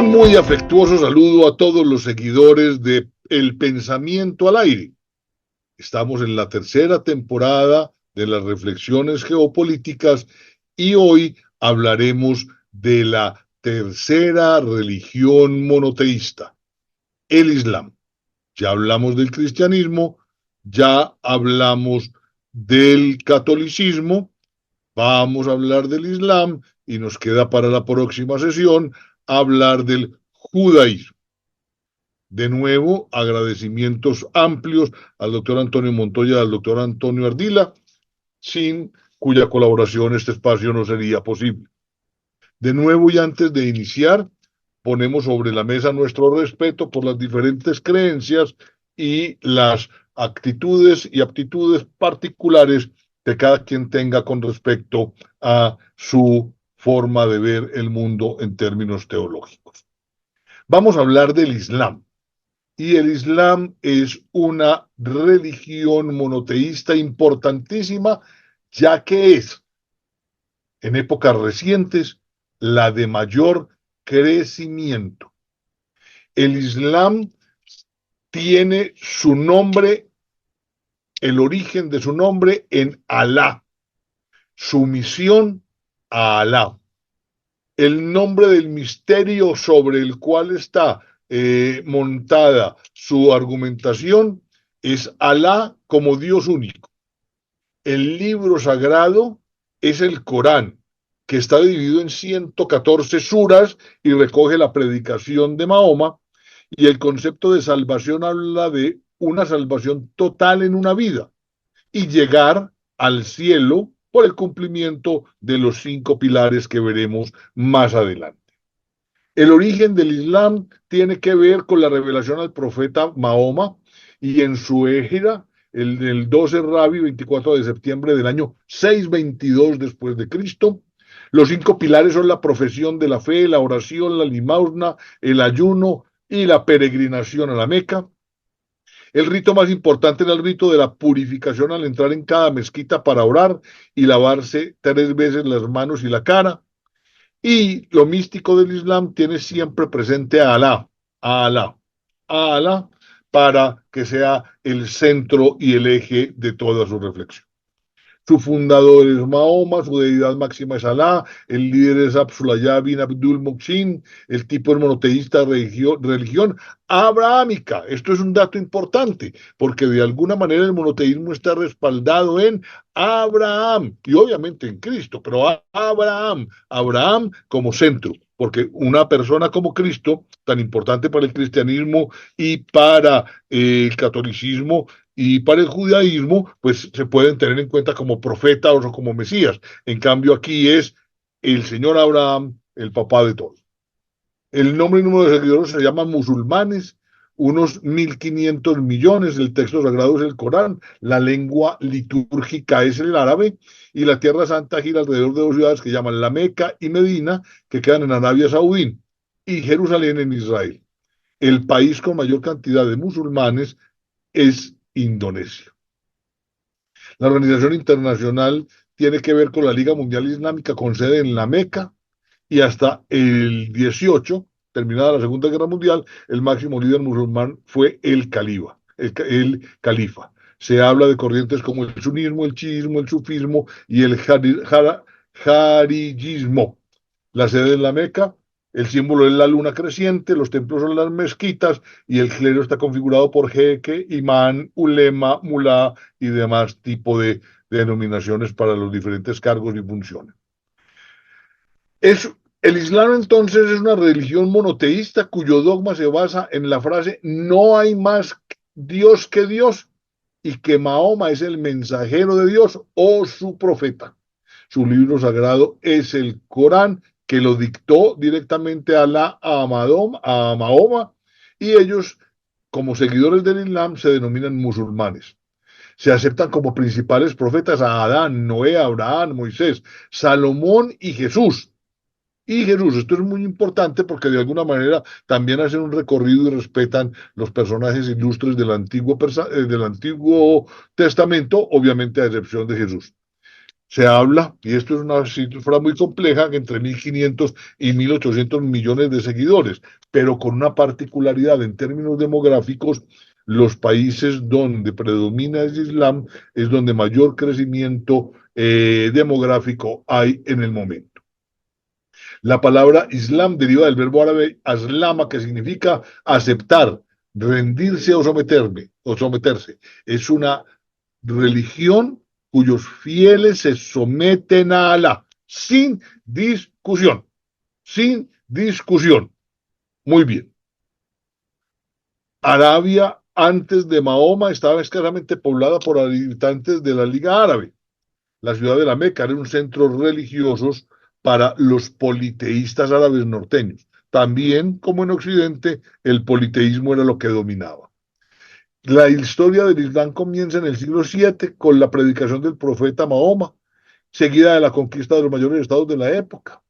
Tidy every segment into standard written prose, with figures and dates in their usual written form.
Un muy afectuoso saludo a todos los seguidores de El Pensamiento al Aire. Estamos en la tercera temporada de las reflexiones geopolíticas y hoy hablaremos de la tercera religión monoteísta, el Islam. Ya hablamos del cristianismo, ya hablamos del catolicismo, vamos a hablar del Islam y nos queda para la próxima sesión hablar del judaísmo. De nuevo, agradecimientos amplios al doctor Antonio Montoya y al doctor Antonio Ardila, sin cuya colaboración este espacio no sería posible. De nuevo, y antes de iniciar, ponemos sobre la mesa nuestro respeto por las diferentes creencias y las actitudes y aptitudes particulares que cada quien tenga con respecto a su forma de ver el mundo en términos teológicos. Vamos a hablar del Islam. Y el Islam es una religión monoteísta importantísima, ya que es, en épocas recientes, la de mayor crecimiento. El Islam tiene su nombre, el origen de su nombre en Alá, sumisión a Alá. El nombre del misterio sobre el cual está montada su argumentación es Alá como Dios único. El libro sagrado es el Corán, que está dividido en 114 suras y recoge la predicación de Mahoma, y el concepto de salvación habla de una salvación total en una vida y llegar al cielo por el cumplimiento de los 5 pilares que veremos más adelante. El origen del Islam tiene que ver con la revelación al profeta Mahoma y en su égira, el 12 Rabi, 24 de septiembre del año 622 después de Cristo. Los 5 pilares son la profesión de la fe, la oración, la limosna, el ayuno y la peregrinación a la Meca. El rito más importante era el rito de la purificación al entrar en cada mezquita para orar y lavarse 3 veces las manos y la cara. Y lo místico del Islam tiene siempre presente a Alá, a Alá, a Alá, para que sea el centro y el eje de toda su reflexión. Su fundador es Mahoma, su deidad máxima es Alá, el líder es Abdullah bin Abdul Muhsin, el tipo es monoteísta religión abrahámica. Esto es un dato importante, porque de alguna manera el monoteísmo está respaldado en Abraham, y obviamente en Cristo, pero Abraham como centro, porque una persona como Cristo, tan importante para el cristianismo y para el catolicismo, y para el judaísmo, pues se pueden tener en cuenta como profeta o como Mesías. En cambio, aquí es el señor Abraham, el papá de todos. El nombre y número de seguidores se llaman musulmanes, unos 1.500 millones. El texto sagrado es el Corán, la lengua litúrgica es el árabe, y la Tierra Santa gira alrededor de 2 ciudades que llaman La Meca y Medina, que quedan en Arabia Saudí, y Jerusalén en Israel. El país con mayor cantidad de musulmanes es Indonesia. La organización internacional tiene que ver con la Liga Mundial Islámica con sede en La Meca, y hasta el 18, terminada la Segunda Guerra Mundial, el máximo líder musulmán fue el califa. Se habla de corrientes como el sunismo, el chiismo, el sufismo y el jarillismo. La sede es La Meca. El símbolo es la luna creciente, los templos son las mezquitas y el clero está configurado por jeque, imán, ulema, mulá y demás tipo de denominaciones para los diferentes cargos y funciones. El Islam entonces es una religión monoteísta cuyo dogma se basa en la frase no hay más Dios que Dios y que Mahoma es el mensajero de Dios o su profeta. Su libro sagrado es el Corán, que lo dictó directamente a Mahoma, y ellos, como seguidores del Islam, se denominan musulmanes. Se aceptan como principales profetas a Adán, Noé, Abraham, Moisés, Salomón y Jesús. Esto es muy importante porque de alguna manera también hacen un recorrido y respetan los personajes ilustres del Antiguo Testamento, obviamente a excepción de Jesús. Se habla, y esto es una cifra muy compleja, que entre 1.500 y 1.800 millones de seguidores, pero con una particularidad en términos demográficos: los países donde predomina el Islam es donde mayor crecimiento demográfico hay en el momento. La palabra Islam deriva del verbo árabe aslama, que significa aceptar, rendirse o someterse. Es una religión cuyos fieles se someten a Alá, sin discusión, sin discusión. Muy bien. Arabia, antes de Mahoma, estaba escasamente poblada por habitantes de la Liga Árabe. La ciudad de la Meca era un centro religioso para los politeístas árabes norteños. También, como en Occidente, el politeísmo era lo que dominaba. La historia del Islam comienza en el siglo VII con la predicación del profeta Mahoma, seguida de la conquista de los mayores estados de la época.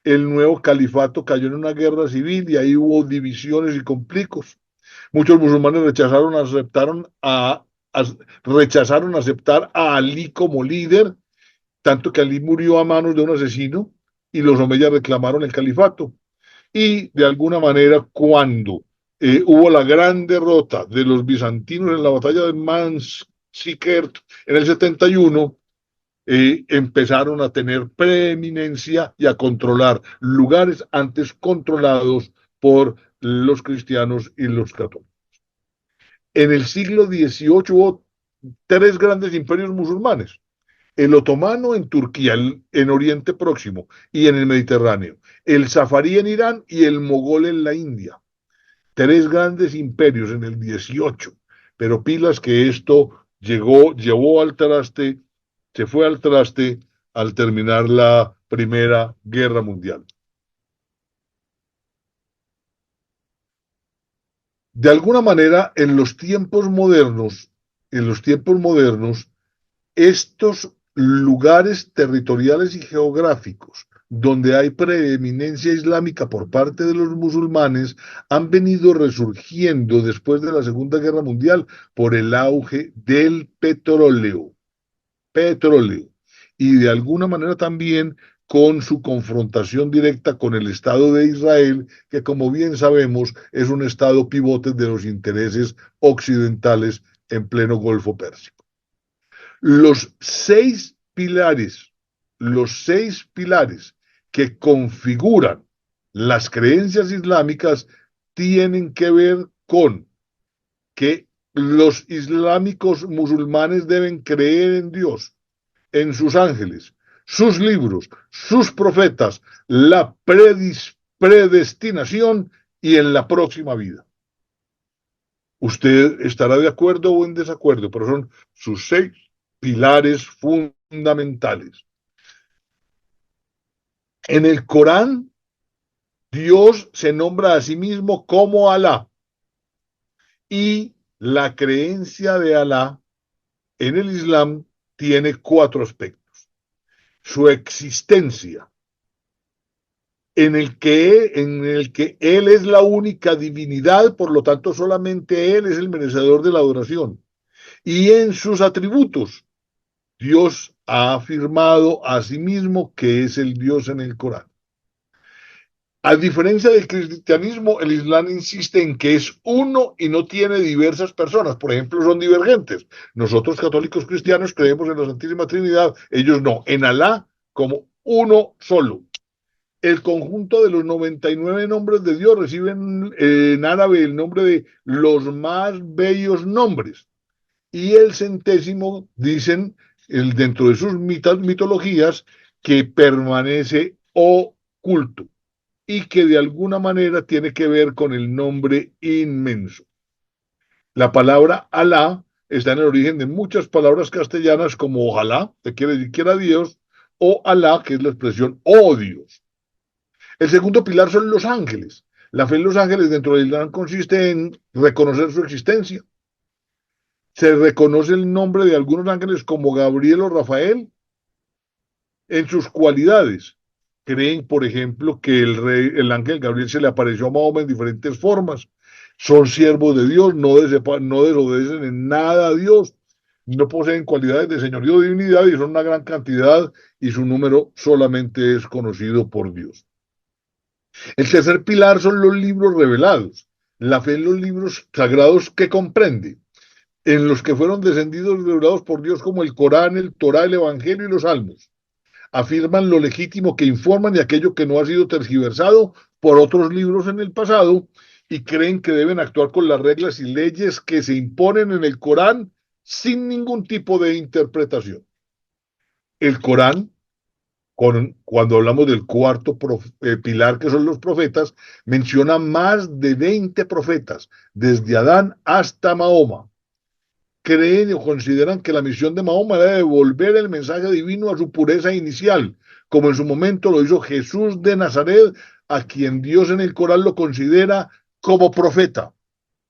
El nuevo califato cayó en una guerra civil y ahí hubo divisiones y conflictos. Muchos musulmanes a, rechazaron aceptar a Ali como líder, tanto que Ali murió a manos de un asesino y los omeyas reclamaron el califato. Y de alguna manera, cuando hubo la gran derrota de los bizantinos en la batalla de Manzikert en el 71, empezaron a tener preeminencia y a controlar lugares antes controlados por los cristianos y los católicos. En el siglo XVIII hubo tres grandes imperios musulmanes: el otomano en Turquía, en Oriente Próximo y en el Mediterráneo, el safarí en Irán y el mogol en la India. Tres grandes imperios en el 18, pero pilas que esto llevó al traste, se fue al traste al terminar la Primera Guerra Mundial. De alguna manera, en los tiempos modernos, estos lugares territoriales y geográficos donde hay preeminencia islámica por parte de los musulmanes han venido resurgiendo después de la Segunda Guerra Mundial por el auge del petróleo, y de alguna manera también con su confrontación directa con el Estado de Israel, que, como bien sabemos, es un Estado pivote de los intereses occidentales en pleno Golfo Pérsico. Los los seis pilares que configuran las creencias islámicas tienen que ver con que los islámicos musulmanes deben creer en Dios, en sus ángeles, sus libros, sus profetas, la predestinación y en la próxima vida. Usted estará de acuerdo o en desacuerdo, pero son sus seis pilares fundamentales. En el Corán, Dios se nombra a sí mismo como Alá, y la creencia de Alá en el Islam tiene cuatro aspectos: su existencia, en el que Él es la única divinidad, por lo tanto solamente Él es el merecedor de la adoración, y en sus atributos. Dios ha afirmado a sí mismo que es el Dios en el Corán. A diferencia del cristianismo, el Islam insiste en que es uno y no tiene diversas personas. Por ejemplo, son divergentes. Nosotros, católicos cristianos, creemos en la Santísima Trinidad, ellos no, en Alá como uno solo. El conjunto de los 99 nombres de Dios reciben en árabe el nombre de los más bellos nombres, y el centésimo, dicen dentro de sus mitologías, que permanece oculto y que de alguna manera tiene que ver con el nombre inmenso. La palabra Alá está en el origen de muchas palabras castellanas, como ojalá, que quiere decir quiera Dios, o Alá, que es la expresión oh Dios. El segundo pilar son los ángeles. La fe en los ángeles dentro del Islam consiste en reconocer su existencia. Se reconoce el nombre de algunos ángeles como Gabriel o Rafael en sus cualidades. Creen, por ejemplo, que el ángel Gabriel se le apareció a Mahoma en diferentes formas. Son siervos de Dios, no desobedecen en nada a Dios. no poseen cualidades de señorío o divinidad y son una gran cantidad y su número solamente es conocido por Dios. El tercer pilar son los libros revelados. La fe en los libros sagrados que comprende, en los que fueron descendidos y revelados por Dios como el Corán, el Torá, el Evangelio y los Salmos. Afirman lo legítimo que informan y aquello que no ha sido tergiversado por otros libros en el pasado y creen que deben actuar con las reglas y leyes que se imponen en el Corán sin ningún tipo de interpretación. El Corán, cuando hablamos del cuarto pilar que son los profetas, menciona más de 20 profetas, desde Adán hasta Mahoma. Creen o consideran que la misión de Mahoma era devolver el mensaje divino a su pureza inicial, como en su momento lo hizo Jesús de Nazaret, a quien Dios en el Corán lo considera como profeta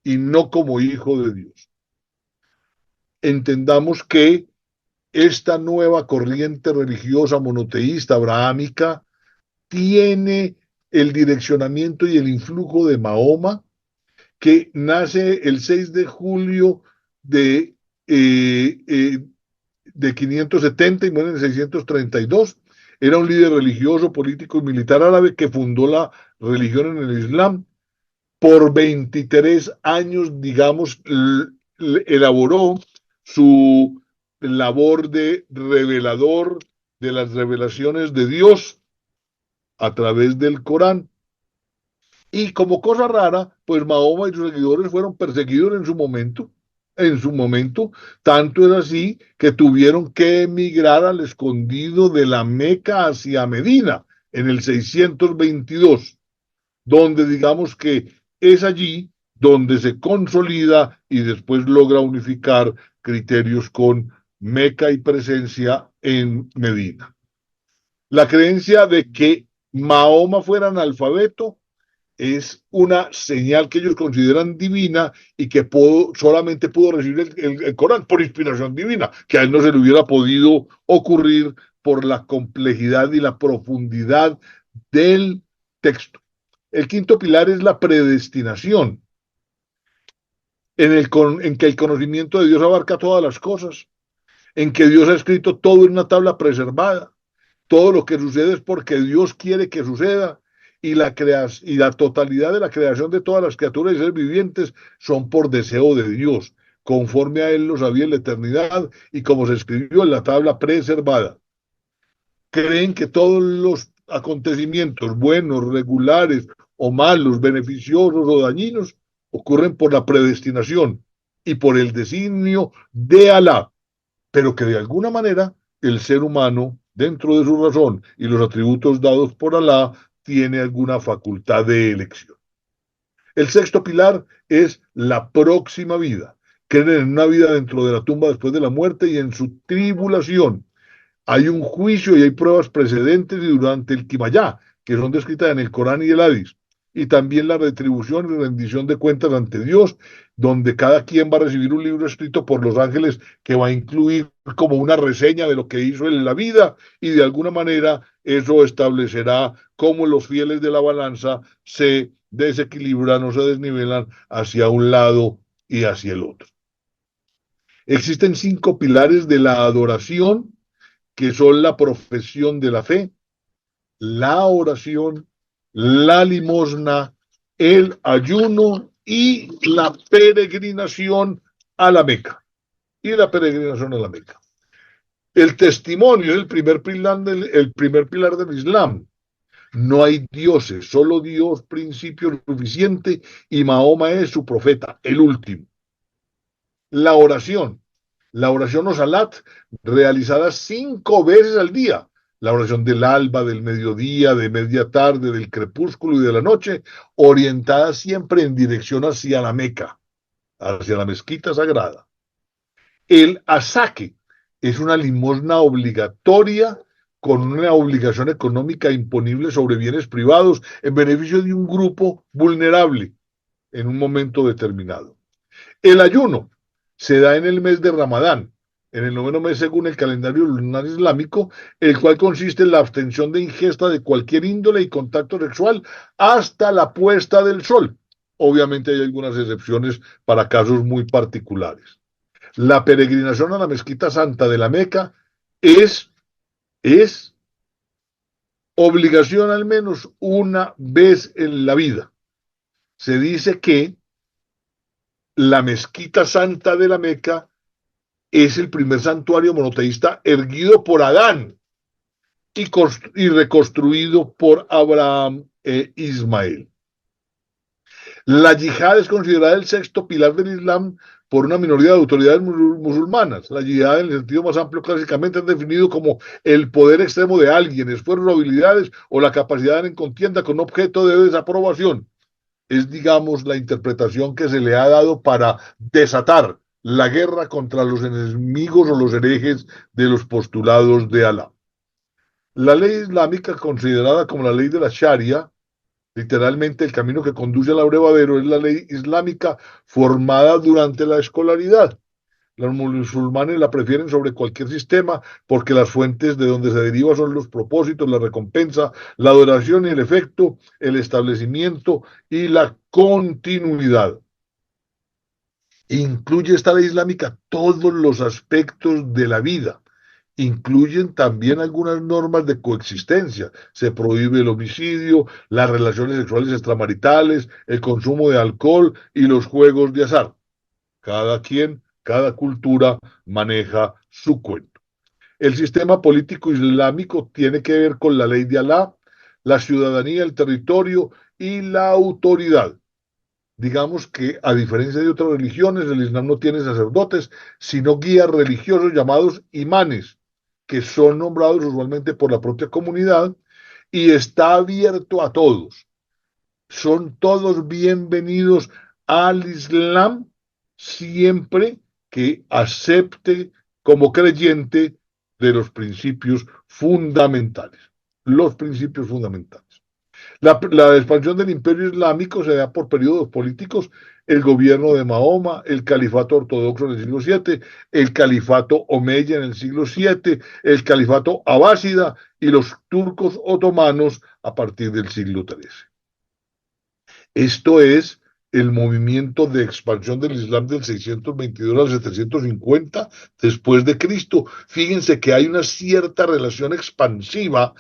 y no como hijo de Dios. Entendamos que esta nueva corriente religiosa monoteísta abrahámica tiene el direccionamiento y el influjo de Mahoma, que nace el 6 de julio de, eh, eh, de 570 y muere en 632. Era un líder religioso, político y militar árabe que fundó la religión en el Islam. Por 23 años, digamos, elaboró su labor de revelador de las revelaciones de Dios a través del Corán. Y como cosa rara, pues Mahoma y sus seguidores fueron perseguidos en su momento, tanto es así que tuvieron que emigrar al escondido de la Meca hacia Medina en el 622, donde digamos que es allí donde se consolida y después logra unificar criterios con Meca y presencia en Medina. La creencia de que Mahoma fuera analfabeto es una señal que ellos consideran divina y que solamente pudo recibir el Corán por inspiración divina, que a él no se le hubiera podido ocurrir por la complejidad y la profundidad del texto. El quinto pilar es la predestinación, en que el conocimiento de Dios abarca todas las cosas, en que Dios ha escrito todo en una tabla preservada. Todo lo que sucede es porque Dios quiere que suceda y la totalidad de la creación de todas las criaturas y seres vivientes son por deseo de Dios, conforme a Él lo sabía en la eternidad y como se escribió en la tabla preservada. Creen que todos los acontecimientos, buenos, regulares o malos, beneficiosos o dañinos, ocurren por la predestinación y por el designio de Alá, pero que de alguna manera el ser humano, dentro de su razón y los atributos dados por Alá, tiene alguna facultad de elección. El sexto pilar es la próxima vida. Creen en una vida dentro de la tumba después de la muerte y en su tribulación. Hay un juicio y hay pruebas precedentes y durante el Kimayá, que son descritas en el Corán y el Hadís, y también la retribución y rendición de cuentas ante Dios, donde cada quien va a recibir un libro escrito por los ángeles que va a incluir como una reseña de lo que hizo en la vida y de alguna manera eso establecerá cómo los fieles de la balanza se desequilibran o se desnivelan hacia un lado y hacia el otro. Existen 5 pilares de la adoración que son la profesión de la fe, la oración, la limosna, el ayuno y la peregrinación a la Meca. Y la peregrinación a la Meca. El testimonio es el primer pilar del Islam. No hay dioses, solo Dios, principio suficiente, y Mahoma es su profeta, el último. La oración o salat, realizada 5 veces al día. La oración del alba, del mediodía, de media tarde, del crepúsculo y de la noche, orientada siempre en dirección hacia la Meca, hacia la mezquita sagrada. El asaque es una limosna obligatoria con una obligación económica imponible sobre bienes privados en beneficio de un grupo vulnerable en un momento determinado. El ayuno se da en el mes de Ramadán, en el 9º mes según el calendario lunar islámico, el cual consiste en la abstención de ingesta de cualquier índole y contacto sexual hasta la puesta del sol. Obviamente hay algunas excepciones para casos muy particulares. La peregrinación a la Mezquita Santa de la Meca es, es obligación al menos una vez en la vida. Se dice que la Mezquita Santa de la Meca es el primer santuario monoteísta erguido por Adán y reconstruido por Abraham e Ismael. La yihad es considerada el sexto pilar del Islam por una minoría de autoridades musulmanas. La yihad, en el sentido más amplio, clásicamente es definido como el poder extremo de alguien, esfuerzos o habilidades o la capacidad en contienda con objeto de desaprobación. Es, digamos, la interpretación que se le ha dado para desatar la guerra contra los enemigos o los herejes de los postulados de Alá. La ley islámica, considerada como la ley de la Sharia, literalmente el camino que conduce al abrevadero, es la ley islámica formada durante la escolaridad. Los musulmanes la prefieren sobre cualquier sistema porque las fuentes de donde se deriva son los propósitos, la recompensa, la adoración y el efecto, el establecimiento y la continuidad. Incluye esta ley islámica todos los aspectos de la vida. Incluyen también algunas normas de coexistencia. Se prohíbe el homicidio, las relaciones sexuales extramaritales, el consumo de alcohol y los juegos de azar. Cada quien, cada cultura maneja su cuento. El sistema político islámico tiene que ver con la ley de Alá, la ciudadanía, el territorio y la autoridad. Digamos que, a diferencia de otras religiones, el Islam no tiene sacerdotes, sino guías religiosos llamados imanes, que son nombrados usualmente por la propia comunidad y está abierto a todos. Son todos bienvenidos al Islam siempre que acepte como creyente de los principios fundamentales. Los principios fundamentales. La expansión del imperio islámico se da por periodos políticos, el gobierno de Mahoma, el califato ortodoxo en el siglo VII, el califato omeya en el siglo VII, el califato abásida y los turcos otomanos a partir del siglo XIII. Esto es el movimiento de expansión del Islam del 622 al 750 después de Cristo. Fíjense que hay una cierta relación expansiva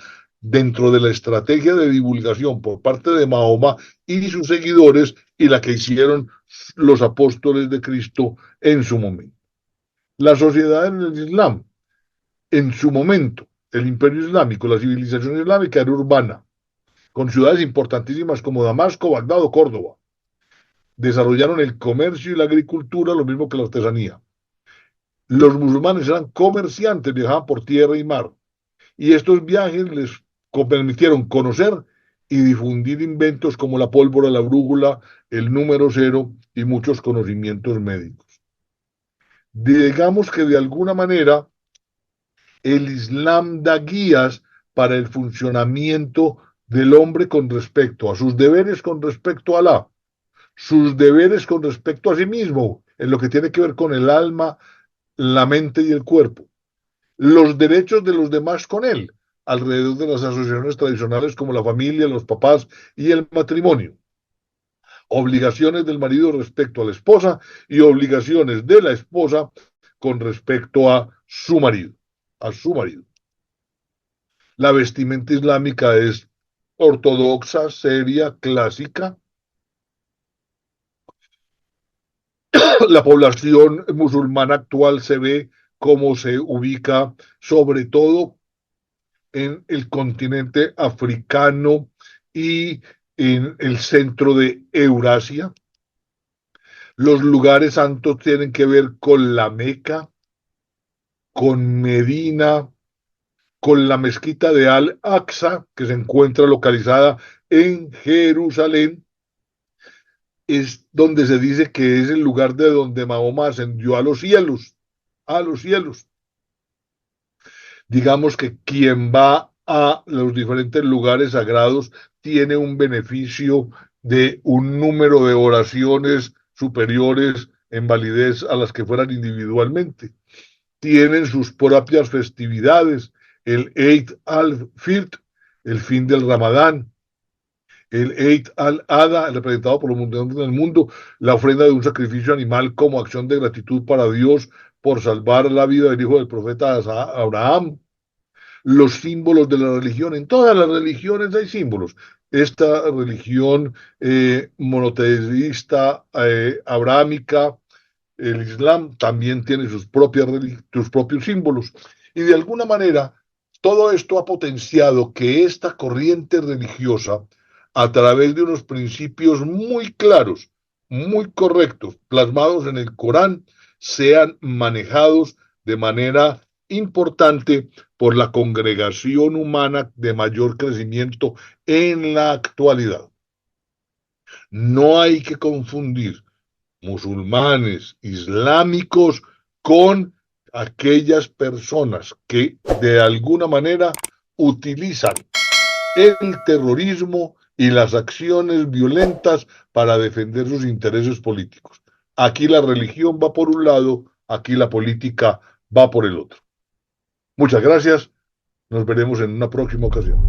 dentro de la estrategia de divulgación por parte de Mahoma y sus seguidores y la que hicieron los apóstoles de Cristo en su momento. La sociedad en el Islam, en su momento, el imperio islámico, la civilización islámica era urbana, con ciudades importantísimas como Damasco, Bagdad o Córdoba. Desarrollaron el comercio y la agricultura, lo mismo que la artesanía. Los musulmanes eran comerciantes, viajaban por tierra y mar, y estos viajes les permitieron conocer y difundir inventos como la pólvora, la brújula, el número cero y muchos conocimientos médicos. Digamos que de alguna manera el Islam da guías para el funcionamiento del hombre con respecto a sus deberes con respecto a Alá, sus deberes con respecto a sí mismo, en lo que tiene que ver con el alma, la mente y el cuerpo, los derechos de los demás con él, alrededor de las asociaciones tradicionales como la familia, los papás y el matrimonio, obligaciones del marido respecto a la esposa y obligaciones de la esposa con respecto a su marido, La vestimenta islámica es ortodoxa, seria, clásica. La población musulmana actual se ve como se ubica sobre todo en el continente africano y en el centro de Eurasia. Los lugares santos tienen que ver con la Meca, con Medina, con la mezquita de Al-Aqsa, que se encuentra localizada en Jerusalén, es donde se dice que es el lugar de donde Mahoma ascendió a los cielos, a los cielos. Digamos que quien va a los diferentes lugares sagrados tiene un beneficio de un número de oraciones superiores en validez a las que fueran individualmente. Tienen sus propias festividades, el Eid al-Fitr, el fin del Ramadán, el Eid al-Adha, representado por los mundiales del mundo, la ofrenda de un sacrificio animal como acción de gratitud para Dios por salvar la vida del hijo del profeta Abraham, los símbolos de la religión. En todas las religiones hay símbolos. Esta religión monoteísta, abrahámica, el Islam, también tiene sus propios símbolos. Y de alguna manera, todo esto ha potenciado que esta corriente religiosa, a través de unos principios muy claros, muy correctos, plasmados en el Corán, sean manejados de manera importante por la congregación humana de mayor crecimiento en la actualidad. No hay que confundir musulmanes, islámicos, con aquellas personas que de alguna manera utilizan el terrorismo y las acciones violentas para defender sus intereses políticos. Aquí la religión va por un lado, aquí la política va por el otro. Muchas gracias, nos veremos en una próxima ocasión.